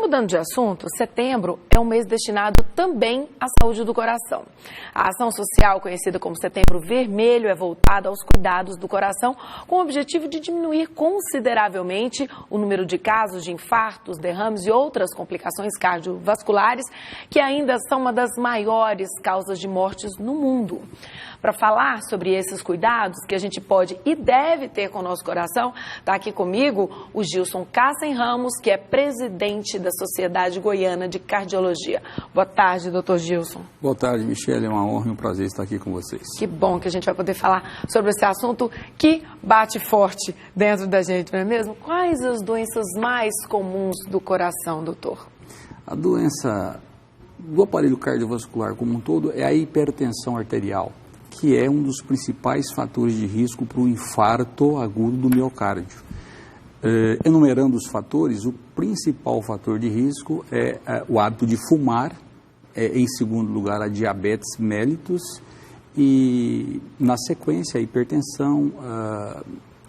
Mudando de assunto, setembro é um mês destinado também à saúde do coração. A ação social, conhecida como Setembro Vermelho, é voltada aos cuidados do coração com o objetivo de diminuir consideravelmente o número de casos de infartos, derrames e outras complicações cardiovasculares, que ainda são uma das maiores causas de mortes no mundo. Para falar sobre esses cuidados que a gente pode e deve ter com o nosso coração, está aqui comigo o Gilson Kassen Ramos, que é presidente da Sociedade Goiana de Cardiologia. Boa tarde, doutor Gilson. Boa tarde, Michele. É uma honra e um prazer estar aqui com vocês. Que bom que a gente vai poder falar sobre esse assunto que bate forte dentro da gente, não é mesmo? Quais as doenças mais comuns do coração, doutor? A doença do aparelho cardiovascular como um todo é a hipertensão arterial, que é um dos principais fatores de risco para o infarto agudo do miocárdio. Enumerando os fatores, o principal fator de risco é o hábito de fumar, em segundo lugar a diabetes mellitus e, na sequência, a hipertensão,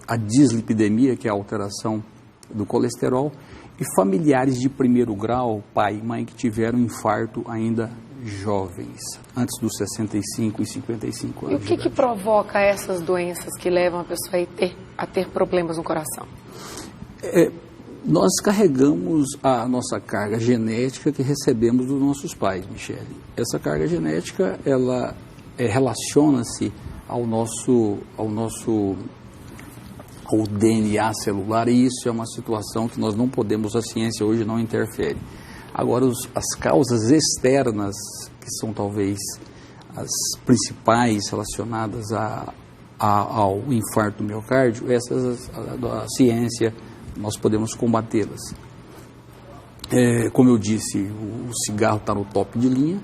a dislipidemia, que é a alteração do colesterol, e familiares de primeiro grau, pai e mãe, que tiveram infarto ainda jovens, antes dos 65 e 55 anos. E o que provoca essas doenças que levam a pessoa a ter problemas no coração? Nós carregamos a nossa carga genética que recebemos dos nossos pais, Michele. Essa carga genética, ela relaciona-se ao DNA celular, e isso é uma situação que nós não podemos, a ciência hoje não interfere. Agora, as causas externas, que são talvez as principais relacionadas ao infarto do miocárdio, essas a ciência, nós podemos combatê-las. Como eu disse, o cigarro está no top de linha,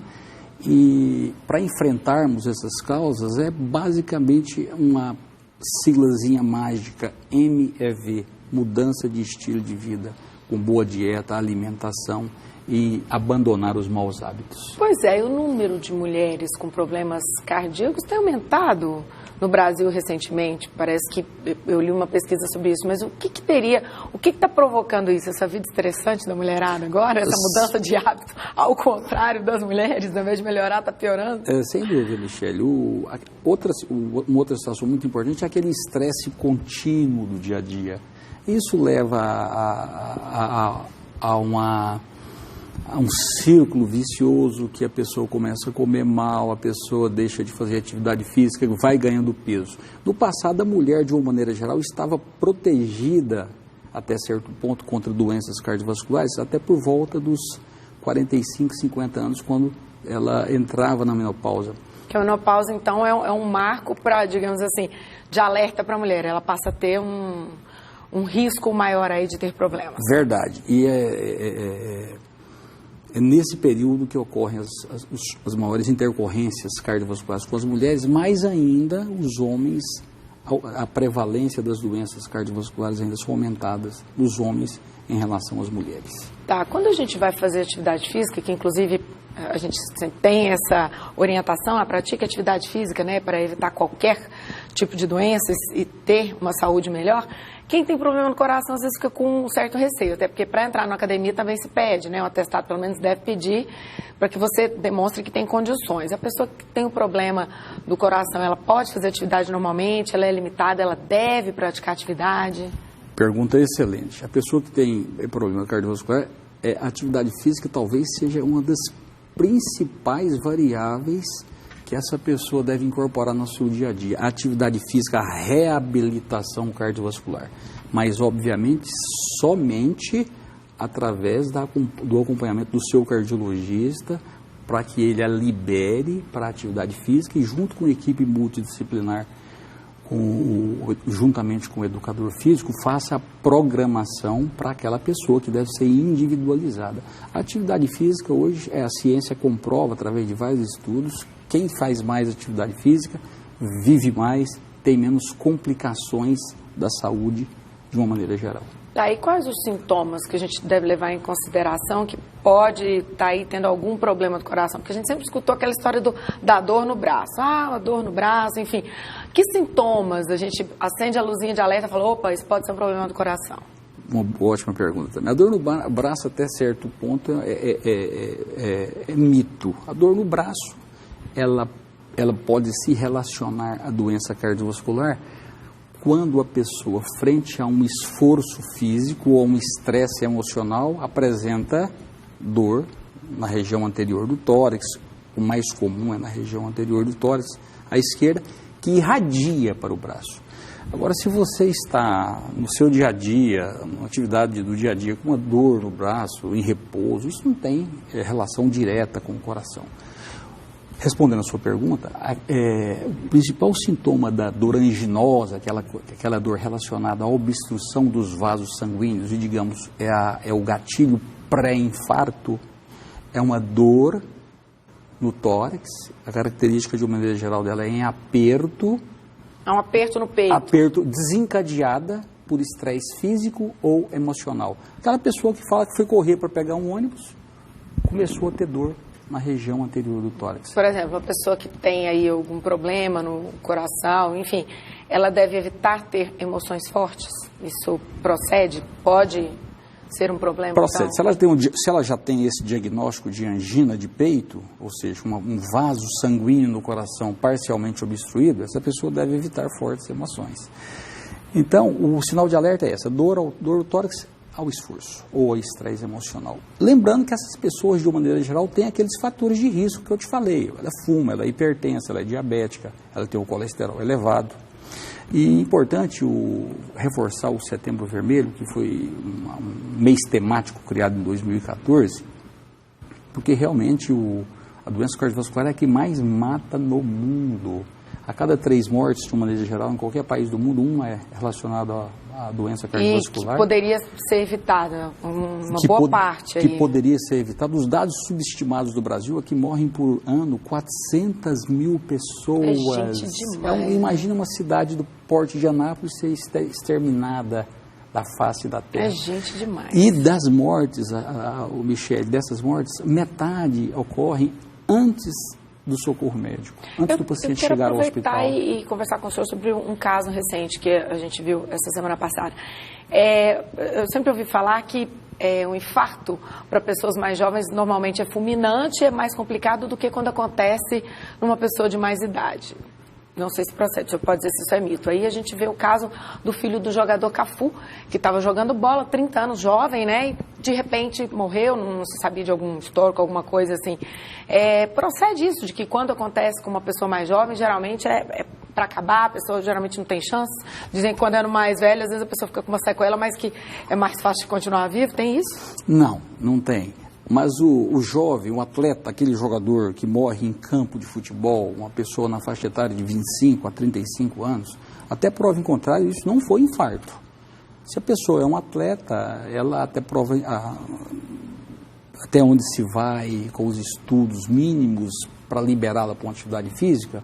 e para enfrentarmos essas causas é basicamente uma siglazinha mágica, MEV, mudança de estilo de vida, com boa dieta, alimentação e abandonar os maus hábitos. Pois é, e o número de mulheres com problemas cardíacos tem aumentado no Brasil recentemente. Parece que eu li uma pesquisa sobre isso, mas o que está provocando isso? Essa vida estressante da mulherada agora? Essa mudança de hábito, ao contrário das mulheres, ao invés de melhorar, está piorando? Sem dúvida, Michele. Uma outra situação muito importante é aquele estresse contínuo do dia a dia. Isso leva a um círculo vicioso, que a pessoa começa a comer mal, a pessoa deixa de fazer atividade física, vai ganhando peso. No passado, a mulher, de uma maneira geral, estava protegida até certo ponto contra doenças cardiovasculares, até por volta dos 45, 50 anos, quando ela entrava na menopausa. Que a menopausa, então, é um marco para, digamos assim, de alerta para a mulher. Ela passa a ter um risco maior aí de ter problemas. Verdade. E é nesse período que ocorrem as maiores intercorrências cardiovasculares com as mulheres, mais ainda os homens, a prevalência das doenças cardiovasculares ainda são aumentadas nos homens em relação às mulheres. Tá, quando a gente vai fazer atividade física, que inclusive a gente tem essa orientação, a prática atividade física, né, para evitar qualquer tipo de doença e ter uma saúde melhor, quem tem problema no coração às vezes fica com um certo receio, até porque para entrar na academia também se pede, né, o atestado pelo menos deve pedir para que você demonstre que tem condições. A pessoa que tem o problema do coração, ela pode fazer atividade normalmente, ela é limitada, ela deve praticar atividade? Pergunta excelente. A pessoa que tem problema cardiovascular, a atividade física talvez seja uma das principais variáveis que essa pessoa deve incorporar no seu dia a dia. A atividade física, a reabilitação cardiovascular. Mas, obviamente, somente através do acompanhamento do seu cardiologista, para que ele a libere para a atividade física e, junto com a equipe multidisciplinar, juntamente com o educador físico, faça a programação para aquela pessoa, que deve ser individualizada. A atividade física hoje, a ciência comprova através de vários estudos, quem faz mais atividade física vive mais, tem menos complicações da saúde de uma maneira geral. Aí quais os sintomas que a gente deve levar em consideração que pode estar aí tendo algum problema do coração? Porque a gente sempre escutou aquela história da dor no braço. A dor no braço, enfim. Que sintomas a gente acende a luzinha de alerta e fala, opa, isso pode ser um problema do coração? uma ótima pergunta também. A dor no braço, até certo ponto, é mito. A dor no braço, ela pode se relacionar à doença cardiovascular quando a pessoa, frente a um esforço físico ou um estresse emocional, apresenta dor na região anterior do tórax. O mais comum é na região anterior do tórax, à esquerda, que irradia para o braço. Agora, se você está no seu dia a dia, na atividade do dia a dia, com uma dor no braço, em repouso, isso não tem relação direta com o coração. Respondendo a sua pergunta, o principal sintoma da dor anginosa, aquela dor relacionada à obstrução dos vasos sanguíneos, e digamos, é o gatilho pré-infarto, é uma dor no tórax. A característica, de uma maneira geral, dela é em aperto. É um aperto no peito. Aperto desencadeada por estresse físico ou emocional. Aquela pessoa que fala que foi correr para pegar um ônibus, começou a ter dor na região anterior do tórax. Por exemplo, uma pessoa que tem aí algum problema no coração, enfim, ela deve evitar ter emoções fortes? Isso procede? Pode ser um problema? Procede. Então? Se ela já tem esse diagnóstico de angina de peito, ou seja, um vaso sanguíneo no coração parcialmente obstruído, essa pessoa deve evitar fortes emoções. Então, o sinal de alerta é essa, dor no tórax ao esforço ou ao estresse emocional. Lembrando que essas pessoas, de uma maneira geral, têm aqueles fatores de risco que eu te falei. Ela fuma, ela é hipertensa, ela é diabética, ela tem o colesterol elevado. E é importante reforçar o Setembro Vermelho, que foi um mês temático criado em 2014, porque realmente a doença cardiovascular é a que mais mata no mundo. A cada 3 mortes, de uma maneira geral, em qualquer país do mundo, uma é relacionada à doença cardiovascular. E que poderia ser evitada, uma boa parte. Que poderia ser evitada. Os dados subestimados do Brasil é que morrem por ano 400 mil pessoas. É gente demais. Imagina uma cidade do porte de Anápolis ser exterminada da face da terra. É gente demais. E das mortes, Michele, dessas mortes, metade ocorrem antes do socorro médico, antes do paciente chegar ao hospital. Eu quero aproveitar e conversar com o senhor sobre um caso recente que a gente viu essa semana passada. Eu sempre ouvi falar que um infarto para pessoas mais jovens normalmente é fulminante, é mais complicado do que quando acontece numa pessoa de mais idade. Não sei se procede, o senhor pode dizer se isso é mito. Aí a gente vê o caso do filho do jogador Cafu, que estava jogando bola, 30 anos, jovem, né? E de repente morreu, não se sabia de algum histórico, alguma coisa assim. Procede isso, de que quando acontece com uma pessoa mais jovem, geralmente é para acabar, a pessoa geralmente não tem chance. Dizem que quando é mais velha, às vezes a pessoa fica com uma sequela, mas que é mais fácil de continuar vivo. Tem isso? Não tem. Mas o jovem, o atleta, aquele jogador que morre em campo de futebol, uma pessoa na faixa etária de 25 a 35 anos, até prova em contrário, isso não foi infarto. Se a pessoa é um atleta, ela até prova até onde se vai com os estudos mínimos para liberá-la para uma atividade física,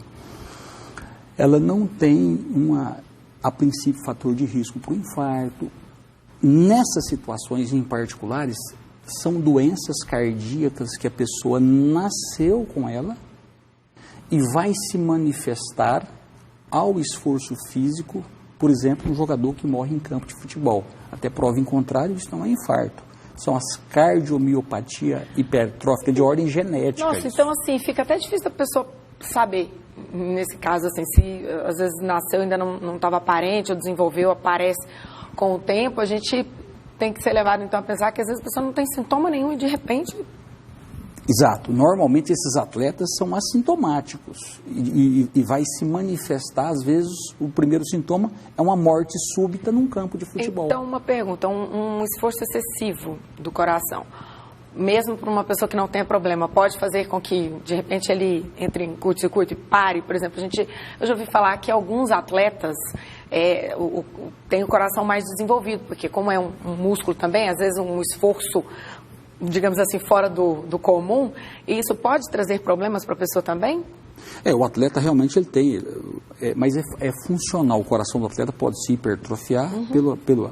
ela não tem a princípio, fator de risco para o infarto. Nessas situações em particulares, são doenças cardíacas que a pessoa nasceu com ela e vai se manifestar ao esforço físico, por exemplo, um jogador que morre em campo de futebol. Até prova em contrário, isso não é infarto. São as cardiomiopatia hipertrófica de ordem genética. Nossa, então assim, fica até difícil da pessoa saber, nesse caso, assim, se às vezes nasceu e ainda não estava aparente, ou desenvolveu, aparece com o tempo, a gente tem que ser levado, então, a pensar que às vezes a pessoa não tem sintoma nenhum e, de repente... Exato. Normalmente, esses atletas são assintomáticos e vai se manifestar, às vezes, o primeiro sintoma é uma morte súbita num campo de futebol. Então, uma pergunta, um esforço excessivo do coração, mesmo para uma pessoa que não tenha problema, pode fazer com que, de repente, ele entre em curto-circuito e pare? Por exemplo, eu já ouvi falar que alguns atletas... tem o coração mais desenvolvido, porque como é um músculo também, às vezes um esforço, digamos assim, fora do comum, e isso pode trazer problemas para a pessoa também? O atleta realmente ele tem, mas é funcional. O coração do atleta pode se hipertrofiar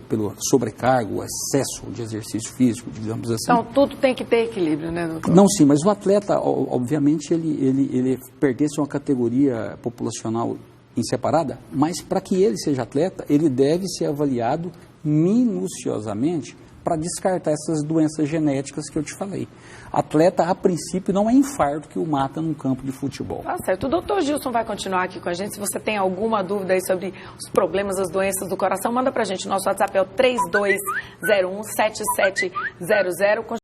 pelo sobrecargo, o excesso de exercício físico, digamos assim. Então, tudo tem que ter equilíbrio, né, doutor? Não, sim, mas o atleta, obviamente, ele pertence a uma categoria populacional separada, mas para que ele seja atleta, ele deve ser avaliado minuciosamente para descartar essas doenças genéticas que eu te falei. Atleta, a princípio, não é infarto que o mata num campo de futebol. Tá certo. O doutor Gilson vai continuar aqui com a gente. Se você tem alguma dúvida aí sobre os problemas, as doenças do coração, manda pra gente. Nosso WhatsApp é o 3201-7700.